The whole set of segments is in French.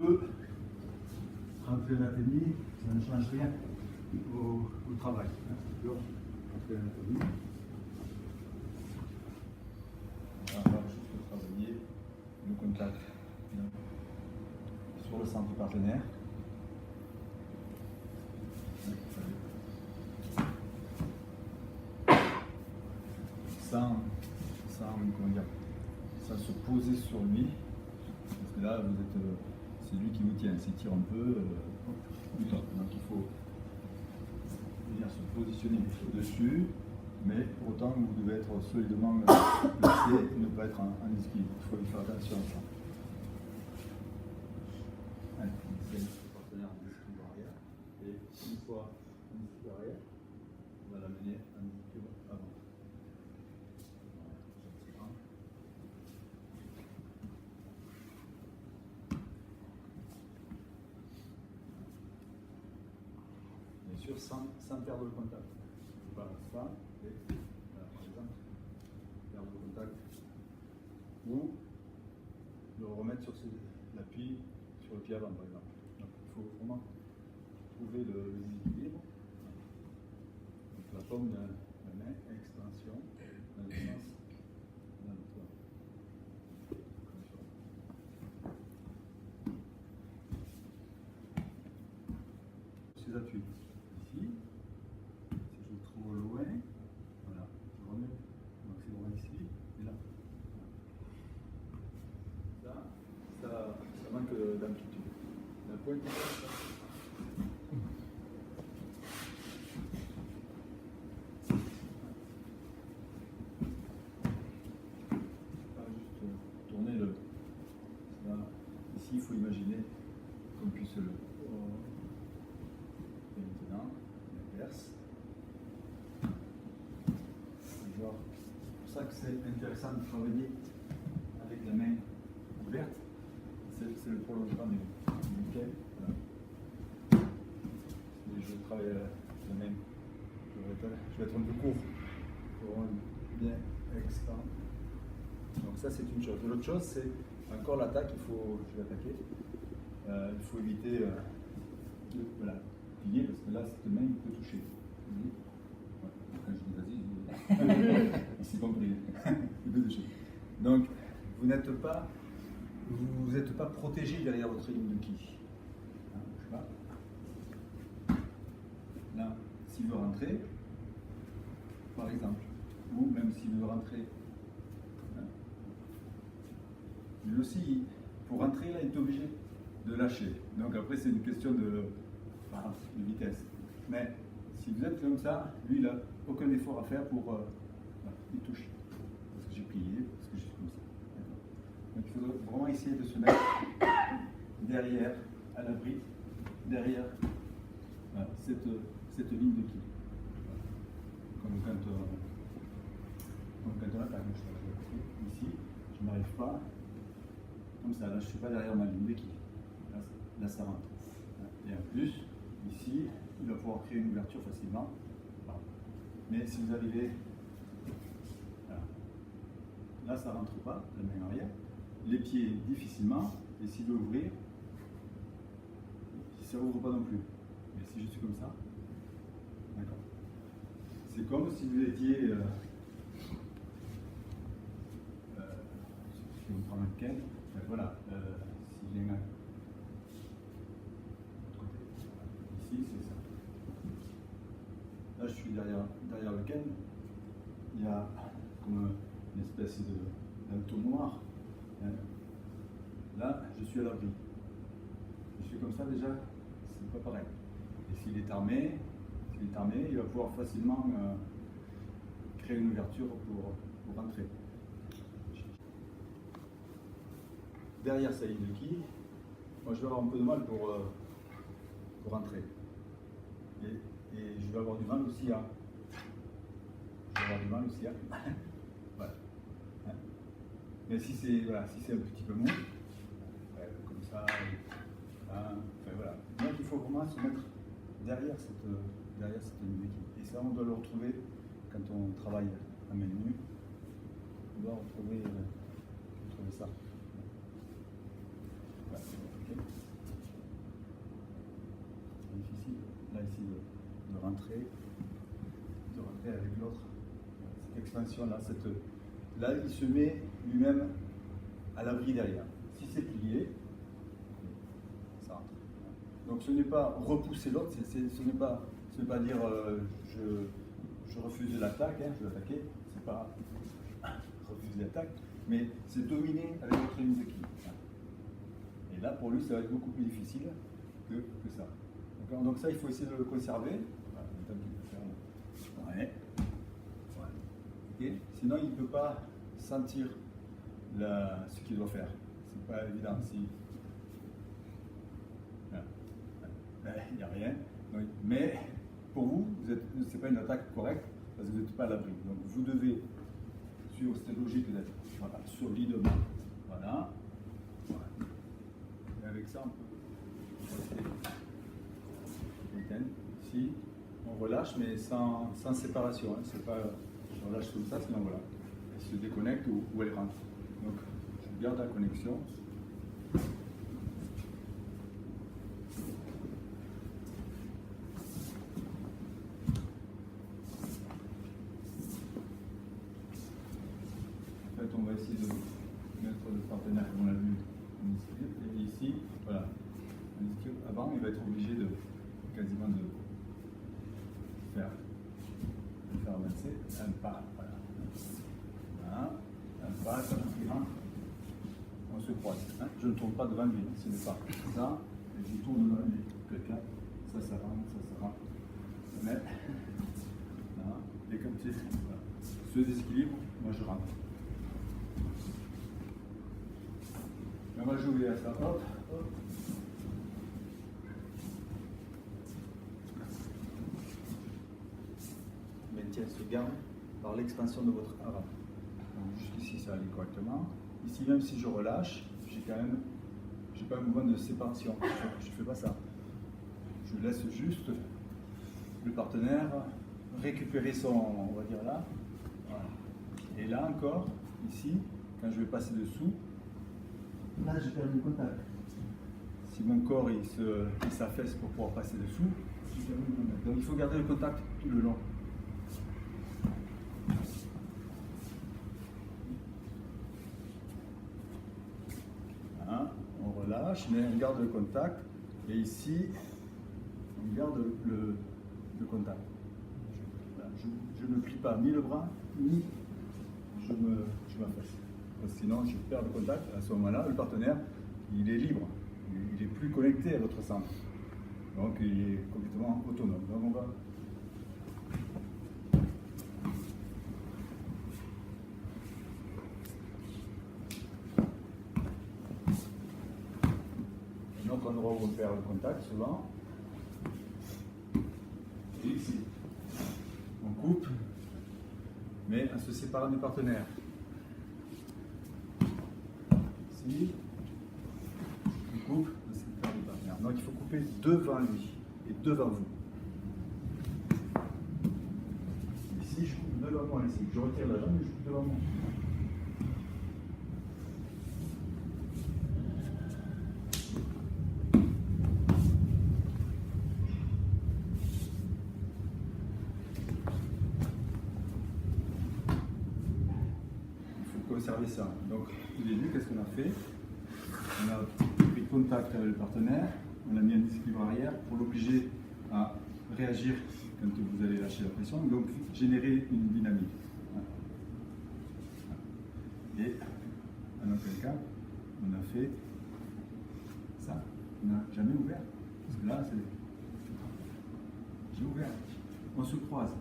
Rentrer l'anatomie, ça ne change rien au travail. Rentrer l'anatomie. On va juste travailler le contact sur le centre partenaire. Sans se poser sur lui, parce que là c'est lui qui vous tient, s'il tire un peu, donc il faut venir se positionner dessus, mais pour autant vous devez être solidement placé et ne pas être en esquive, il faut y faire attention à ça. Allez, on essaie le partenaire en esquive arrière, et une fois en esquive arrière, on va l'amener en esquive avant. Sans perdre le contact. Voilà, ça, et voilà, par exemple, perdre le contact. Ou le remettre sur l'appui sur le pied avant, par exemple. Donc il faut vraiment trouver le déséquilibre. Donc la paume de la main, extension, dans le sens, dans le toit. Ces appuis. Ici, si je le trouve loin, voilà, je remets donc c'est loin ici et là. Ça manque d'amplitude. La pointe est comme ça. Juste tourner le. Là, ici, il faut imaginer qu'on puisse le. Et maintenant, l'inverse. C'est pour ça que c'est intéressant de travailler avec la main ouverte. C'est le prolongement du pied. Voilà. Si je travaille la main, je vais être un peu court pour bien extendre. Donc ça c'est une chose. L'autre chose c'est encore l'attaque, je vais attaquer. Il faut éviter de plier parce que là cette main peut toucher. Quand je dis vas-y, c'est compris. Il peut toucher. Donc vous n'êtes pas protégé derrière votre ligne de ki. Là, s'il veut rentrer, par exemple, ou même s'il veut rentrer, lui aussi, pour rentrer, là, il est obligé de lâcher. Donc après, c'est une question de vitesse. Mais si vous êtes comme ça, lui, il n'a aucun effort à faire pour il touche. Parce que j'ai plié, parce que je suis comme ça. Donc il faudrait vraiment essayer de se mettre derrière, à l'abri, derrière cette ligne de ki. Comme quand on attaque, ici, je n'arrive pas, comme ça, là je ne suis pas derrière ma ligne de ki. Là ça rentre. Et en plus, ici, il va pouvoir créer une ouverture facilement. Mais si vous arrivez, là ça ne rentre pas, la main arrière. Les pieds difficilement, et s'il veut ouvrir, ça n'ouvre pas non plus. Mais si je suis comme ça, d'accord. C'est comme si vous étiez, si vous prenez un ken, voilà, si j'ai un ici c'est ça. Là je suis derrière le ken, il y a comme une espèce d'entonnoir. Là, je suis à l'abri. Je suis comme ça déjà, c'est pas pareil. Et s'il est armé, il va pouvoir facilement créer une ouverture pour rentrer. Derrière sa ligne de ki, moi je vais avoir un peu de mal pour rentrer. Et je vais avoir du mal aussi à. Voilà. Mais si c'est un petit peu mou, comme ça, voilà. Donc il faut vraiment se mettre derrière cette ligne de ki. Et ça, on doit le retrouver quand on travaille à main nue. On doit retrouver ça. Voilà, okay. rentrer avec l'autre. Cette expansion-là, là, il se met lui-même à l'abri derrière. Si c'est plié, ça rentre. Donc ce n'est pas repousser l'autre, ce n'est pas dire je refuse l'attaque, hein, je vais attaquer, c'est pas refuser l'attaque, mais c'est dominer avec votre ligne de qui. Et là, pour lui, ça va être beaucoup plus difficile que ça. Donc ça, il faut essayer de le conserver. Ouais. Okay. Sinon, il ne peut pas sentir ce qu'il doit faire. C'est pas évident. Il n'y a rien. Donc, mais pour vous, ce n'est pas une attaque correcte parce que vous n'êtes pas à l'abri. Donc vous devez suivre cette logique d'être solidement. Voilà. Et avec ça, on peut rester. Ici, on relâche, mais sans séparation. Hein. C'est pas, on relâche comme ça, sinon voilà. Elle se déconnecte ou elle rentre. Donc, je garde la connexion. En fait, on va essayer de mettre le partenaire comme on l'a vu en ischio. Et ici, voilà. En ischio, avant, il va être obligé de quasiment de faire avancer un pas. Voilà. Voilà. Un pas, ça va. On se croise. Hein. Je ne tourne pas devant lui, ce n'est pas ça. Et je tourne devant lui. Quelqu'un, ça rentre. Mais, là, et comme tu sais, voilà. Ce déséquilibre, moi je rentre. On va jouer à ça. Hop, hop. Maintien se garde par l'expansion de votre avant. Jusqu'ici, ça allait correctement. Ici, même si je relâche, j'ai pas un mouvement de séparation. Je ne fais pas ça. Je laisse juste le partenaire récupérer son, on va dire là. Voilà. Et là encore, ici, quand je vais passer dessous, là, j'ai perdu le contact. Si mon corps il s'affaisse pour pouvoir passer dessous, j'ai perdu le contact. Donc il faut garder le contact tout le long. On relâche, mais on garde le contact. Et ici, on garde le contact. Je ne plie pas ni le bras, ni je m'affaisse. Sinon, je perds le contact. À ce moment-là, le partenaire, il est libre. Il est plus connecté à votre centre. Donc, il est complètement autonome. Donc, on va... Un autre endroit où on perd le contact, souvent, et ici. On coupe, mais en se séparant du partenaire. Ici, on coupe, on se sépare du partenaire. Donc il faut couper devant lui et devant vous. Ici, je coupe devant moi, ici. Je retire la jambe et je coupe devant moi. Conserver ça. Donc, au début, qu'est-ce qu'on a fait? On a pris contact avec le partenaire, on a mis un déséquilibre arrière pour l'obliger à réagir quand vous allez lâcher la pression, donc générer une dynamique. Et, dans quel cas, on a fait ça. On n'a jamais ouvert. Parce que là, c'est. J'ai ouvert. On se croise.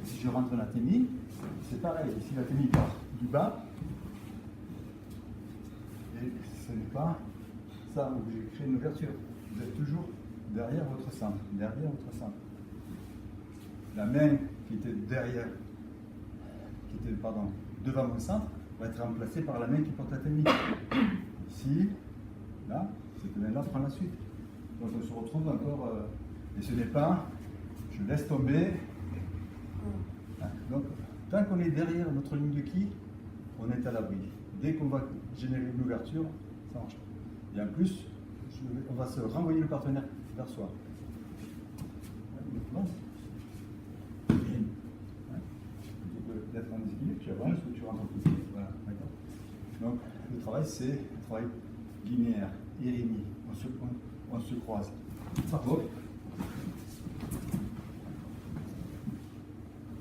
Si je rentre la ténie, c'est pareil, si la ténie part du bas, et ce n'est pas ça où j'ai créé une ouverture. Vous êtes toujours derrière votre centre, La main qui était devant mon centre, va être remplacée par la main qui porte la ténie. Ici, là, cette main-là prend la suite. Donc on se retrouve encore, et ce n'est pas, je laisse tomber. Donc, tant qu'on est derrière notre ligne de qui, on est à l'abri. Dès qu'on va générer une ouverture, ça ne marche pas. Et en plus, on va se renvoyer le partenaire vers soi. ventre petit. Voilà, d'accord. Donc, le travail, c'est un travail linéaire, irénie. On se croise. Hop.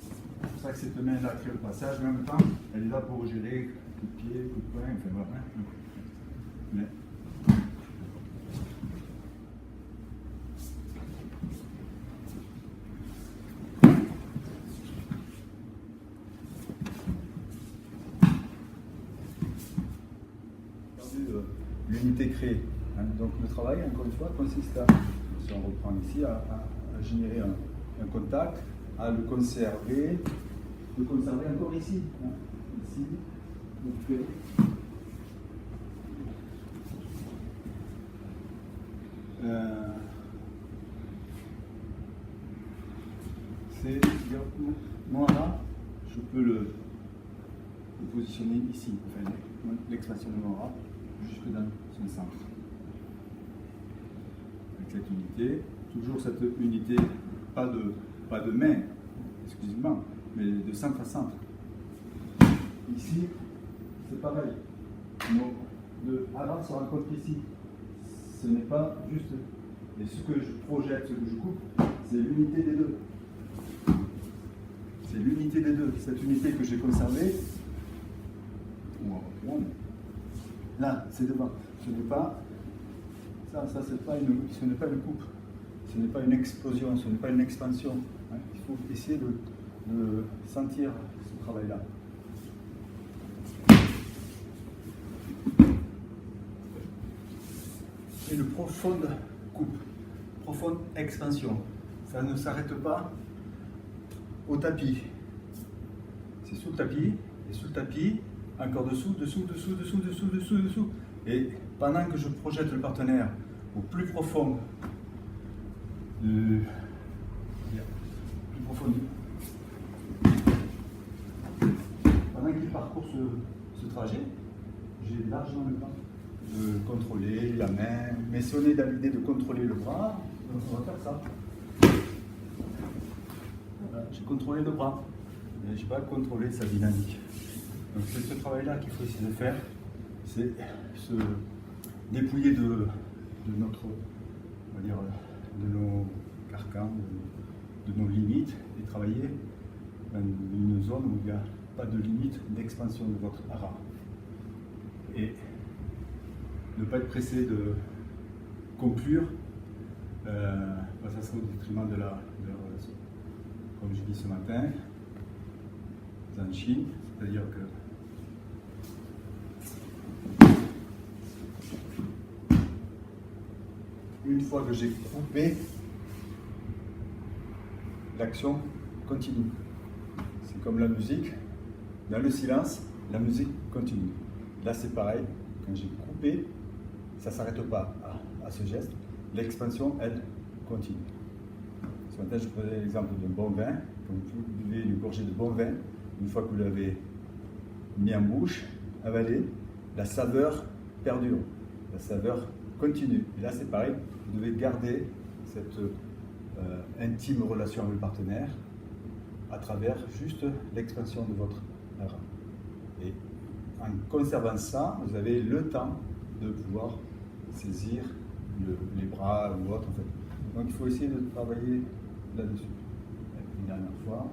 C'est pour ça que cette main-là crée le passage, mais en même temps, elle est là pour gérer coup de pied, coup de poing, enfin voilà. Mais, l'unité créée. Hein. Donc le travail, encore une fois, consiste à, si on reprend ici, à générer un contact, à le conserver encore ici. Hein. Ici, on fait. C'est moi là, je peux le positionner ici, enfin, l'expansion de mon bras jusque dans son centre. Avec cette unité, toujours cette unité, pas de main, exclusivement, mais de centre à centre. Ici, c'est pareil. Le avant se rencontre ici. Ce n'est pas juste. Et ce que je projette, ce que je coupe, c'est l'unité des deux. C'est l'unité des deux. Cette unité que j'ai conservée. Là, c'est devant. Ce n'est pas. Ça c'est pas ce n'est pas une coupe. Ce n'est pas une explosion. Ce n'est pas une expansion. Hein. Il faut essayer de sentir ce travail-là. Une profonde coupe, profonde expansion. Ça ne s'arrête pas au tapis. C'est sous le tapis, et sous le tapis, encore dessous. Et pendant que je projette le partenaire au plus profond, pendant qu'il parcourt ce trajet, j'ai largement le temps de contrôler la main, mais si on est dans l'idée de contrôler le bras, on va faire ça. Voilà, j'ai contrôlé le bras, mais je n'ai pas contrôlé sa dynamique. Donc c'est ce travail-là qu'il faut essayer de faire, c'est se dépouiller de notre, on va dire, de nos carcans, de nos limites, et travailler dans une zone où il n'y a pas de limite d'expansion de votre hara. Et ne pas être pressé de conclure, ça sera au détriment de la relation. Comme je dis ce matin, Zanshin, c'est-à-dire que une fois que j'ai coupé, l'action continue. C'est comme la musique, dans le silence, la musique continue. Là c'est pareil, quand j'ai coupé, ça ne s'arrête pas à ce geste, l'expansion, elle, continue. Ce matin, je prenais l'exemple d'un bon vin. Quand vous buvez une gorgée de bon vin, une fois que vous l'avez mis en bouche, avalé, la saveur perdure, la saveur continue. Et là, c'est pareil, vous devez garder cette intime relation avec le partenaire à travers juste l'expansion de votre hara. Et en conservant ça, vous avez le temps de pouvoir saisir les bras ou autre en fait. Donc il faut essayer de travailler là-dessus. Une dernière fois.